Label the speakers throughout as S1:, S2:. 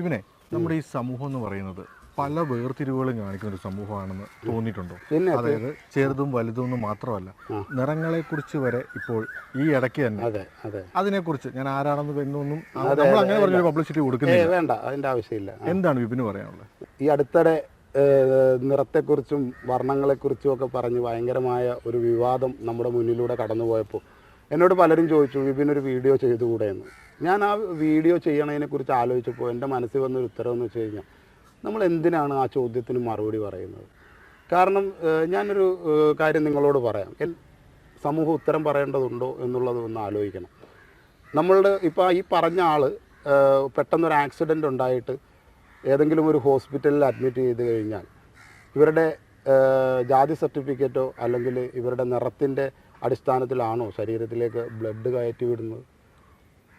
S1: ഇവനെ നമ്മുടെ ഈ സമൂഹം എന്ന് പറയുന്നത് പല വേർതിരിവുകളും കാണിക്കുന്ന ഒരു സമൂഹമാണെന്ന് തോന്നിയിട്ടുണ്ടോ? അതായത് ചെറുതും വലുതും എന്ന് മാത്രമല്ല, നിറങ്ങളെക്കുറിച്ച് വരെ ഇപ്പോൾ ഈ ഇടയ്ക്ക് തന്നെ അതിനെക്കുറിച്ച് ഞാൻ ആരാണെന്ന് എന്നൊന്നും നമ്മൾ അങ്ങനെ പറഞ്ഞൊരു പബ്ലിസിറ്റി കൊടുക്കുന്നില്ല.
S2: വേണ്ട, അതിൻ്റെ ആവശ്യമില്ല.
S1: എന്താണ് വിപിന് പറയാനുള്ളത്?
S2: ഈ അടുത്തിടെ നിറത്തെക്കുറിച്ചും വർണ്ണങ്ങളെക്കുറിച്ചും ഒക്കെ പറഞ്ഞ് ഭയങ്കരമായ ഒരു വിവാദം നമ്മുടെ മുന്നിലൂടെ കടന്നുപോയപ്പോൾ എന്നോട് പലരും ചോദിച്ചു, വിപിനൊരു വീഡിയോ ചെയ്തുകൂടെ എന്ന്. ഞാൻ ആ വീഡിയോ ചെയ്യണതിനെക്കുറിച്ച് ആലോചിച്ചപ്പോൾ എൻ്റെ മനസ്സിൽ വന്നൊരു ഉത്തരവെന്ന് വെച്ച് കഴിഞ്ഞാൽ, നമ്മൾ എന്തിനാണ് ആ ചോദ്യത്തിന് മറുപടി പറയുന്നത്? കാരണം ഞാനൊരു കാര്യം നിങ്ങളോട് പറയാം. സമൂഹം ഉത്തരം പറയേണ്ടതുണ്ടോ എന്നുള്ളത് ഒന്ന് ആലോചിക്കണം. നമ്മളുടെ ഇപ്പോൾ ഈ പറഞ്ഞ ആൾ പെട്ടെന്നൊരു ആക്സിഡൻ്റ് ഉണ്ടായിട്ട് ഏതെങ്കിലും ഒരു ഹോസ്പിറ്റലിൽ അഡ്മിറ്റ് ചെയ്ത് കഴിഞ്ഞാൽ ഇവരുടെ ജാതി സർട്ടിഫിക്കറ്റോ അല്ലെങ്കിൽ ഇവരുടെ നിറത്തിൻ്റെ അടിസ്ഥാനത്തിലാണോ ശരീരത്തിലേക്ക് ബ്ലഡ് കയറ്റി വിടുന്നത്?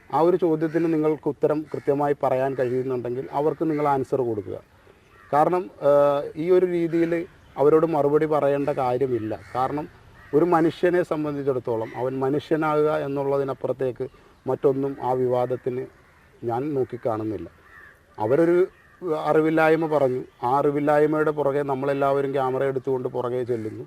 S2: ആ ഒരു ചോദ്യത്തിന് നിങ്ങൾക്ക് ഉത്തരം കൃത്യമായി പറയാൻ കഴിയുന്നുണ്ടെങ്കിൽ അവർക്ക് നിങ്ങൾ ആൻസർ കൊടുക്കുക. കാരണം ഈ ഒരു രീതിയിൽ അവരോട് മറുപടി പറയേണ്ട കാര്യമില്ല. കാരണം ഒരു മനുഷ്യനെ സംബന്ധിച്ചിടത്തോളം അവൻ മനുഷ്യനാകുക എന്നുള്ളതിനപ്പുറത്തേക്ക് മറ്റൊന്നും ആ വിവാദത്തിന് ഞാൻ നോക്കിക്കാണുന്നില്ല. അവരൊരു അറിവില്ലായ്മ പറഞ്ഞു, ആ അറിവില്ലായ്മയുടെ പുറകെ നമ്മളെല്ലാവരും ക്യാമറ എടുത്തുകൊണ്ട് പുറകെ ചെല്ലുന്നു,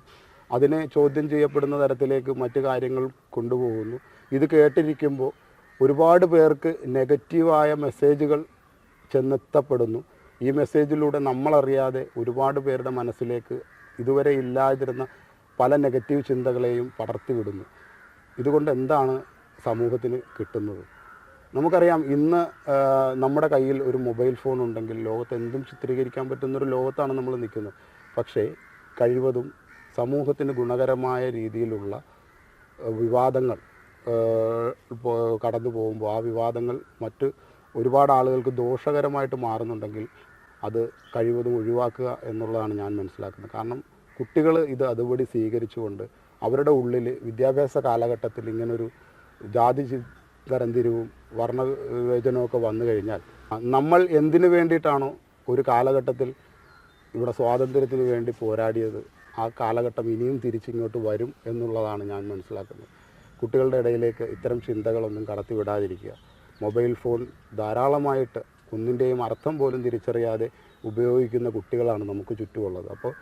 S2: അതിനെ ചോദ്യം ചെയ്യപ്പെടുന്ന തരത്തിലേക്ക് മറ്റു കാര്യങ്ങൾ കൊണ്ടുപോകുന്നു. ഇത് കേട്ടിരിക്കുമ്പോൾ ഒരുപാട് പേർക്ക് നെഗറ്റീവായ മെസ്സേജുകൾ ചെന്നെത്തപ്പെടുന്നു. ഈ മെസ്സേജിലൂടെ നമ്മളറിയാതെ ഒരുപാട് പേരുടെ മനസ്സിലേക്ക് ഇതുവരെ ഇല്ലാതിരുന്ന പല നെഗറ്റീവ് ചിന്തകളെയും പടർത്തിവിടുന്നു. ഇതുകൊണ്ട് എന്താണ് സമൂഹത്തിന് കിട്ടുന്നത്? നമുക്കറിയാം, ഇന്ന് നമ്മുടെ കയ്യിൽ ഒരു മൊബൈൽ ഫോൺ ഉണ്ടെങ്കിൽ ലോകത്ത് എന്തും ചിത്രീകരിക്കാൻ പറ്റുന്നൊരു ലോകത്താണ് നമ്മൾ നിൽക്കുന്നത്. പക്ഷേ കഴിവതും സമൂഹത്തിന് ഗുണകരമായ രീതിയിലുള്ള വിവാദങ്ങൾ കടന്നു പോകുമ്പോൾ ആ വിവാദങ്ങൾ മറ്റ് ഒരുപാട് ആളുകൾക്ക് ദോഷകരമായിട്ട് മാറുന്നുണ്ടെങ്കിൽ അത് കഴിവതും ഒഴിവാക്കുക എന്നുള്ളതാണ് ഞാൻ മനസ്സിലാക്കുന്നത്. കാരണം കുട്ടികൾ ഇത് അതുപടി സ്വീകരിച്ചുകൊണ്ട് അവരുടെ ഉള്ളിൽ വിദ്യാഭ്യാസ കാലഘട്ടത്തിൽ ഇങ്ങനൊരു ജാതി തരംതിരിവും വർണ്ണവിവേചനമൊക്കെ വന്നു കഴിഞ്ഞാൽ നമ്മൾ എന്തിനു വേണ്ടിയിട്ടാണോ ഒരു കാലഘട്ടത്തിൽ ഇവിടെ സ്വാതന്ത്ര്യത്തിന് വേണ്ടി പോരാടിയത്, ആ കാലഘട്ടം ഇനിയും തിരിച്ചിങ്ങോട്ട് വരും എന്നുള്ളതാണ് ഞാൻ മനസ്സിലാക്കുന്നത്. കുട്ടികളുടെ ഇടയിലേക്ക് ഇത്തരം ചിന്തകളൊന്നും കടത്തിവിടാതിരിക്കുക. മൊബൈൽ ഫോൺ ധാരാളമായിട്ട് ഒന്നിൻ്റെയും അർത്ഥം പോലും തിരിച്ചറിയാതെ ഉപയോഗിക്കുന്ന കുട്ടികളാണ് നമുക്ക് ചുറ്റുമുള്ളത്. അപ്പോൾ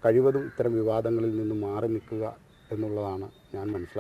S2: കഴിവതും ഇത്തരം വിവാദങ്ങളിൽ നിന്ന് മാറി നിൽക്കുക എന്നുള്ളതാണ് ഞാൻ മനസ്സിലാക്കുന്നത്.